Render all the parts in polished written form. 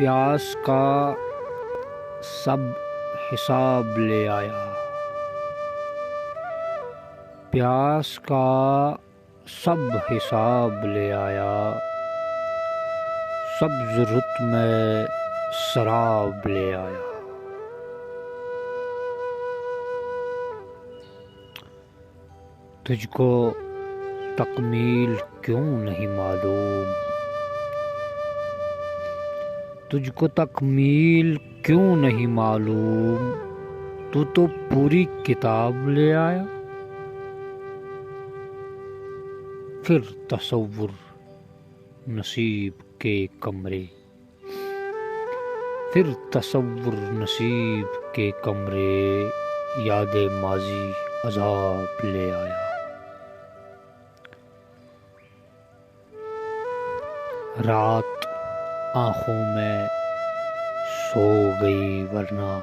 پیاس کا سب حساب لے آیا، پیاس کا سب حساب لے آیا، سبز رت میں سراب لے آیا۔ تجھ کو تکمیل کیوں نہیں معلوم، تجھ کو تکمیل کیوں نہیں معلوم، تو پوری کتاب لے آیا۔ پھر تصور نصیب کے کمرے، پھر تصور نصیب کے کمرے، یاد ماضی عذاب لے آیا۔ رات آنکھوں میں سو گئی ورنہ،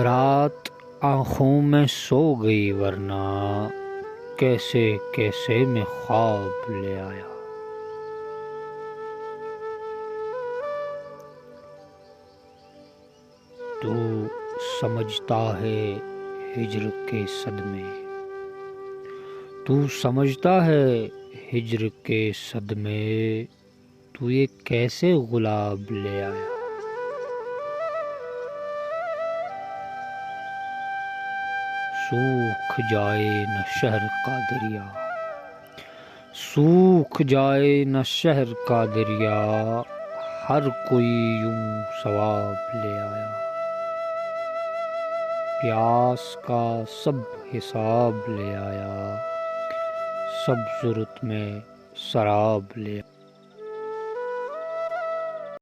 رات آنکھوں میں سو گئی ورنہ، کیسے کیسے میں خواب لے آیا۔ تو سمجھتا ہے ہجر کے صدمے، تو سمجھتا ہے ہجر کے صدمے، تو یہ کیسے گلاب لے آیا۔ سوکھ جائے نہ شہر کا دریا، سوکھ جائے نہ شہر کا دریا، ہر کوئی یوں ثواب لے آیا۔ پیاس کا سب حساب لے آیا، سبز رت میں سراب لے آیا۔